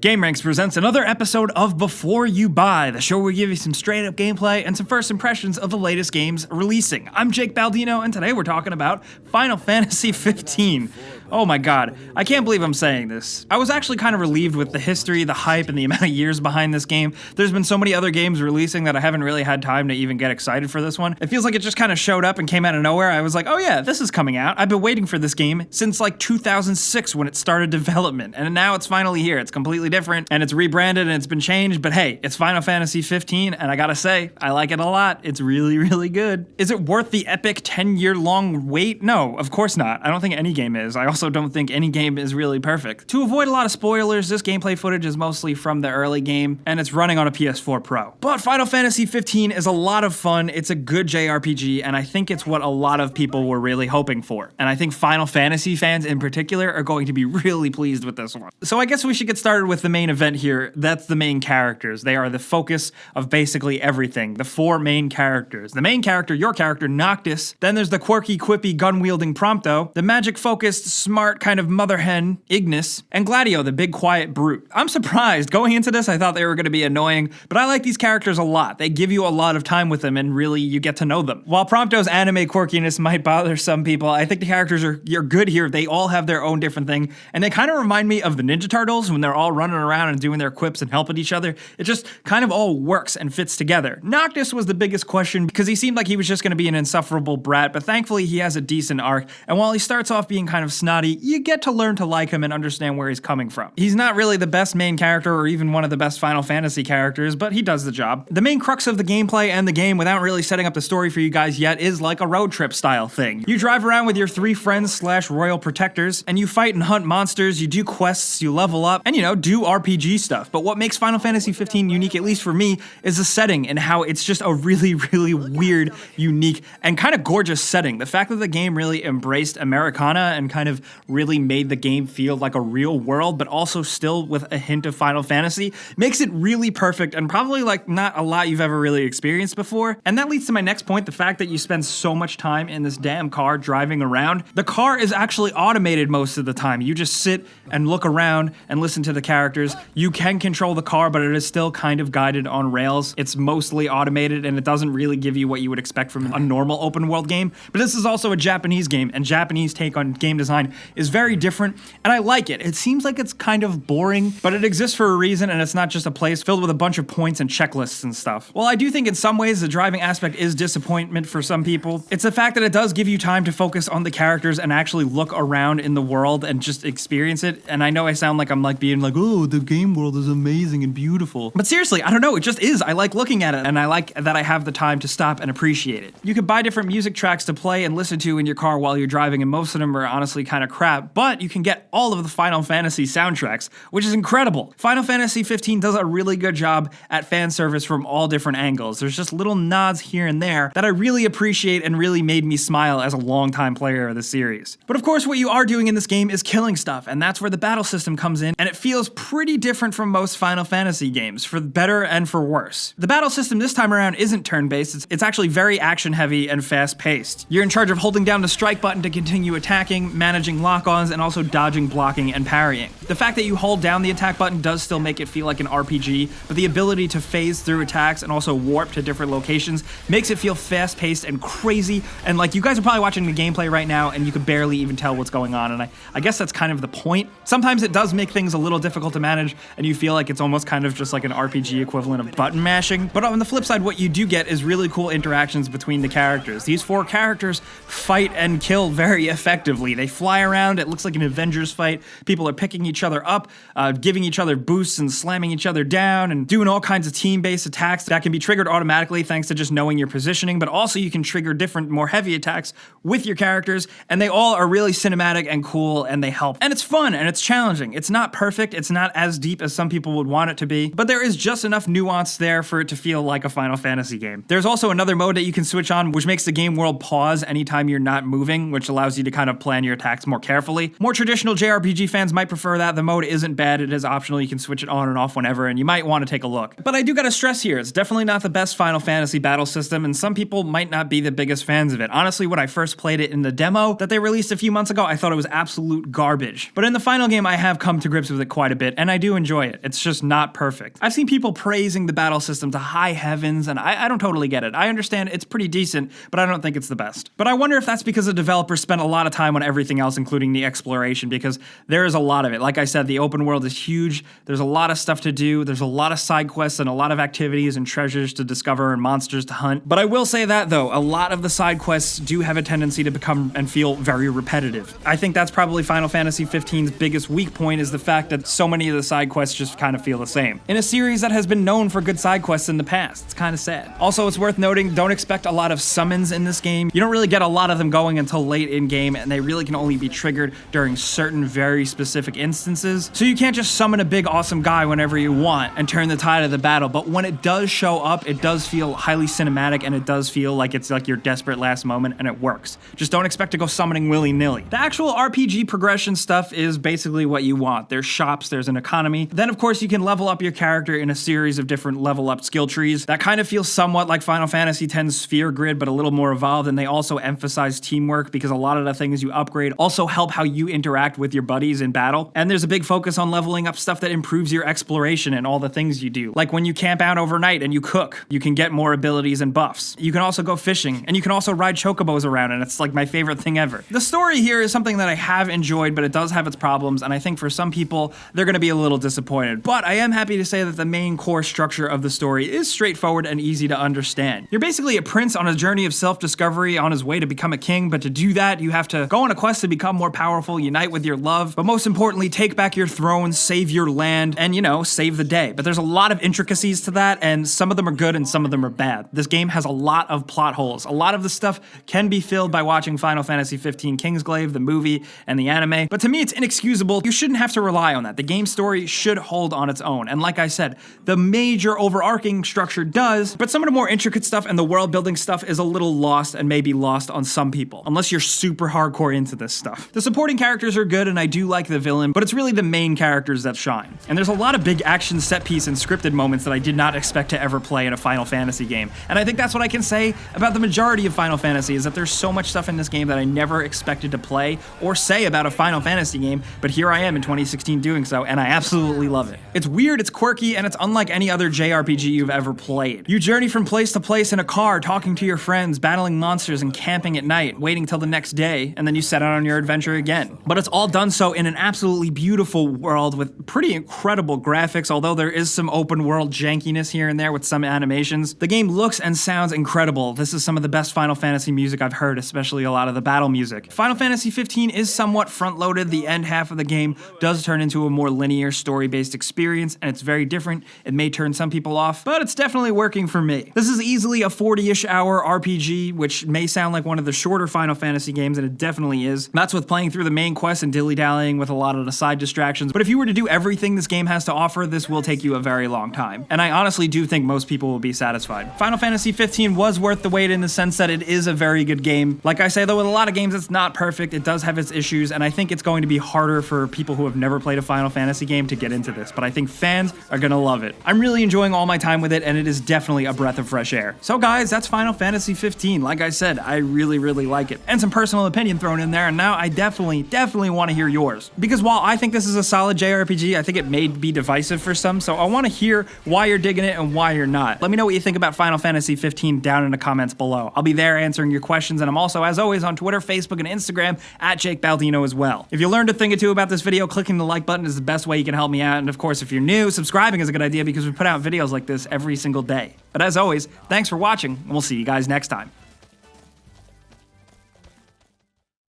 gameranx presents another episode of Before You Buy, the show where we give you some straight up gameplay and some first impressions of the latest games releasing. I'm Jake Baldino, and today we're talking about Final Fantasy 15. Oh my god, I can't believe I'm saying this. I was actually kind of relieved with the history, the hype, and the amount of years behind this game. There's been so many other games releasing that I haven't really had time to even get excited for this one. It feels like it just kind of showed up and came out of nowhere. I was like, oh yeah, this is coming out. I've been waiting for this game since like 2006 when it started development, and now it's finally here. It's completely different, and it's rebranded, and it's been changed, but hey, it's Final Fantasy 15, and I gotta say, I like it a lot. It's really, really good. Is it worth the epic 10-year-long wait? No, of course not. I don't think any game is. I also don't think any game is really perfect. To avoid a lot of spoilers, this gameplay footage is mostly from the early game, and it's running on a PS4 Pro. But Final Fantasy 15 is a lot of fun, it's a good JRPG, and I think it's what a lot of people were really hoping for. And I think Final Fantasy fans in particular are going to be really pleased with this one. So I guess we should get started with the main event here. That's the main characters. They are the focus of basically everything. The four main characters. The main character, your character, Noctis. Then there's the quirky, quippy, gun-wielding Prompto. The magic-focused, smart kind of mother hen, Ignis. And Gladio, the big, quiet brute. I'm surprised. Going into this, I thought they were going to be annoying, but I like these characters a lot. They give you a lot of time with them, and really, you get to know them. While Prompto's anime quirkiness might bother some people, I think the characters are good here. They all have their own different thing, and they kind of remind me of the Ninja Turtles when they're all running around and doing their quips and helping each other. It just kind of all works and fits together. Noctis was the biggest question because he seemed like he was just going to be an insufferable brat, but thankfully he has a decent arc, and while he starts off being kind of snotty, you get to learn to like him and understand where he's coming from. He's not really the best main character or even one of the best Final Fantasy characters, but he does the job. The main crux of the gameplay and the game, without really setting up the story for you guys yet, is like a road trip style thing. You drive around with your three friends slash royal protectors, and you fight and hunt monsters, you do quests, you level up, and do RPG stuff. But what makes Final Fantasy 15 unique, at least for me, is the setting and how it's just a really, really weird, unique, and kind of gorgeous setting. The fact that the game really embraced Americana and kind of really made the game feel like a real world, but also still with a hint of Final Fantasy, makes it really perfect and probably like not a lot you've ever really experienced before. And that leads to my next point, the fact that you spend so much time in this damn car driving around. The car is actually automated most of the time. You just sit and look around and listen to the characters. You can control the car, but it is still kind of guided on rails. It's mostly automated, and it doesn't really give you what you would expect from a normal open world game. But this is also a Japanese game, and Japanese take on game design is very different, and I like it. It seems like it's kind of boring, but it exists for a reason, and it's not just a place filled with a bunch of points and checklists and stuff. While I do think in some ways the driving aspect is disappointment for some people, it's the fact that it does give you time to focus on the characters and actually look around in the world and just experience it. And I know I sound like I'm like being like, oh, the game world is amazing and beautiful. But seriously, I don't know, it just is. I like looking at it, and I like that I have the time to stop and appreciate it. You can buy different music tracks to play and listen to in your car while you're driving, and most of them are honestly kind of crap, but you can get all of the Final Fantasy soundtracks, which is incredible. Final Fantasy 15 does a really good job at fan service from all different angles. There's just little nods here and there that I really appreciate and really made me smile as a longtime player of the series. But of course, what you are doing in this game is killing stuff, and that's where the battle system comes in, and it feels pretty different from most Final Fantasy games, for better and for worse. The battle system this time around isn't turn-based, it's actually very action-heavy and fast-paced. You're in charge of holding down the strike button to continue attacking, managing lock-ons, and also dodging, blocking, and parrying. The fact that you hold down the attack button does still make it feel like an RPG, but the ability to phase through attacks and also warp to different locations makes it feel fast-paced and crazy, and like you guys are probably watching the gameplay right now and you could barely even tell what's going on, and I guess that's kind of the point. Sometimes it does make things a little difficult to manage and you feel like it's almost kind of just like an RPG equivalent of button mashing, but on the flip side, what you do get is really cool interactions between the characters. These four characters fight and kill very effectively. They fly around, it looks like an Avengers fight. People are picking each other up, giving each other boosts and slamming each other down and doing all kinds of team-based attacks that can be triggered automatically thanks to just knowing your positioning, but also you can trigger different, more heavy attacks with your characters, and they all are really cinematic and cool, and they help. And it's fun, and it's challenging. It's not perfect, it's not as deep as some people would want it to be, but there is just enough nuance there for it to feel like a Final Fantasy game. There's also another mode that you can switch on, which makes the game world pause anytime you're not moving, which allows you to kind of plan your attacks more carefully. More traditional JRPG fans might prefer that. The mode isn't bad, it is optional, you can switch it on and off whenever, and you might want to take a look. But I do gotta stress here, it's definitely not the best Final Fantasy battle system, and some people might not be the biggest fans of it. Honestly, when I first played it in the demo that they released a few months ago, I thought it was absolute garbage. But in the final game, I have come to grips with it quite a bit, and I do enjoy it. It's just not perfect. I've seen people praising the battle system to high heavens, and I don't totally get it. I understand it's pretty decent, but I don't think it's the best. But I wonder if that's because the developers spent a lot of time on everything else, including the exploration, because there is a lot of it. Like I said, the open world is huge. There's a lot of stuff to do. There's a lot of side quests and a lot of activities and treasures to discover and monsters to hunt. But I will say that, though, a lot of the side quests do have a tendency to become and feel very repetitive. I think that's probably Final Fantasy XV's biggest weak point, is the fact that so many of the side quests just kind of feel the same. In a series that has been known for good side quests in the past, it's kind of sad. Also, it's worth noting, don't expect a lot of summons in this game. You don't really get a lot of them going until late in game, and they really can only be triggered during certain very specific instances. So you can't just summon a big awesome guy whenever you want and turn the tide of the battle, but when it does show up, it does feel highly cinematic, and it does feel like it's like your desperate last moment, and it works. Just don't expect to go summoning willy-nilly. The actual RPG progression stuff is basically what you want. There's shops, there's an economy. Then, of course, you can level up your character in a series of different level up skill trees. That kind of feels somewhat like Final Fantasy X's sphere grid, but a little more evolved, and they also emphasize teamwork because a lot of the things you upgrade also help how you interact with your buddies in battle. And there's a big focus on leveling up stuff that improves your exploration and all the things you do. Like when you camp out overnight and you cook, you can get more abilities and buffs. You can also go fishing, and you can also ride chocobos around, and it's like my favorite thing ever. The story here is something that I have enjoyed, but it does have its problems, and I think for some people, they're gonna be a little disappointed. But I am happy to say that the main core structure of the story is straightforward and easy to understand. You're basically a prince on a journey of self-discovery on his way to become a king, but to do that, you have to go on a quest to become more powerful, unite with your love, but most importantly, take back your throne, save your land, and, you know, save the day. But there's a lot of intricacies to that, and some of them are good and some of them are bad. This game has a lot of plot holes. A lot of the stuff can be filled by watching Final Fantasy XV Kingsglaive, the movie, and the anime, but to me, it's inexcusable. You shouldn't have to rely on that. The game story should hold on its own, and like I said, the major overarching structure does, but some of the more intricate stuff and the world building stuff is a little lost and may be lost on some people, unless you're super hardcore into this stuff. The supporting characters are good, and I do like the villain, but it's really the main characters that shine. And there's a lot of big action set piece and scripted moments that I did not expect to ever play in a Final Fantasy game, and I think that's what I can say about the majority of Final Fantasy, is that there's so much stuff in this game that I never expected to play or say about a Final Fantasy game, but here I am in 2016 doing so, and I absolutely love it. It's weird, it's quirky, and it's unlike any other JRPG you've ever played. You journey from place to place in a car, talking to your friends, battling monsters, and camping at night, waiting till the next day, and then you set out on your adventure again. But it's all done so in an absolutely beautiful world with pretty incredible graphics, although there is some open world jankiness here and there with some animations. The game looks and sounds incredible. This is some of the best Final Fantasy music I've heard, especially a lot of the battle music. Final Fantasy XV is somewhat front-loaded. The end half of the game does turn into a more linear story-based experience, and it's very different. It may turn some people off, but it's definitely working for me. This is easily a 40-ish hour RPG, which may sound like one of the shorter Final Fantasy games, and it definitely is. That's with playing through the main quest and dilly-dallying with a lot of the side distractions, but if you were to do everything this game has to offer, this will take you a very long time. And I honestly do think most people will be satisfied. Final Fantasy XV was worth the wait in the sense that it is a very good game. Like I say, though, with a lot of games, it's not perfect. It does have its issues, and I think it's going to be harder for people who have never played a Final Fantasy game to get into this, but I think fans are gonna love it. I'm really enjoying all my time with it, and it is definitely a breath of fresh air. So guys, that's Final Fantasy XV. Like I said, I really like it. And some personal opinion thrown in there, and now I definitely want to hear yours. Because while I think this is a solid JRPG, I think it may be divisive for some, so I want to hear why you're digging it and why you're not. Let me know what you think about Final Fantasy XV down in the comments below. I'll be there answering your questions, and I'm also, as always, on Twitter, Facebook, and Instagram at Jake Baldino as well. If you learned a thing or two about this video, clicking the like button is the best way you can help me out, and of course, if you're new, subscribing is a good idea because we put out videos like this every single day. But as always, thanks for watching, and we'll see you guys next time.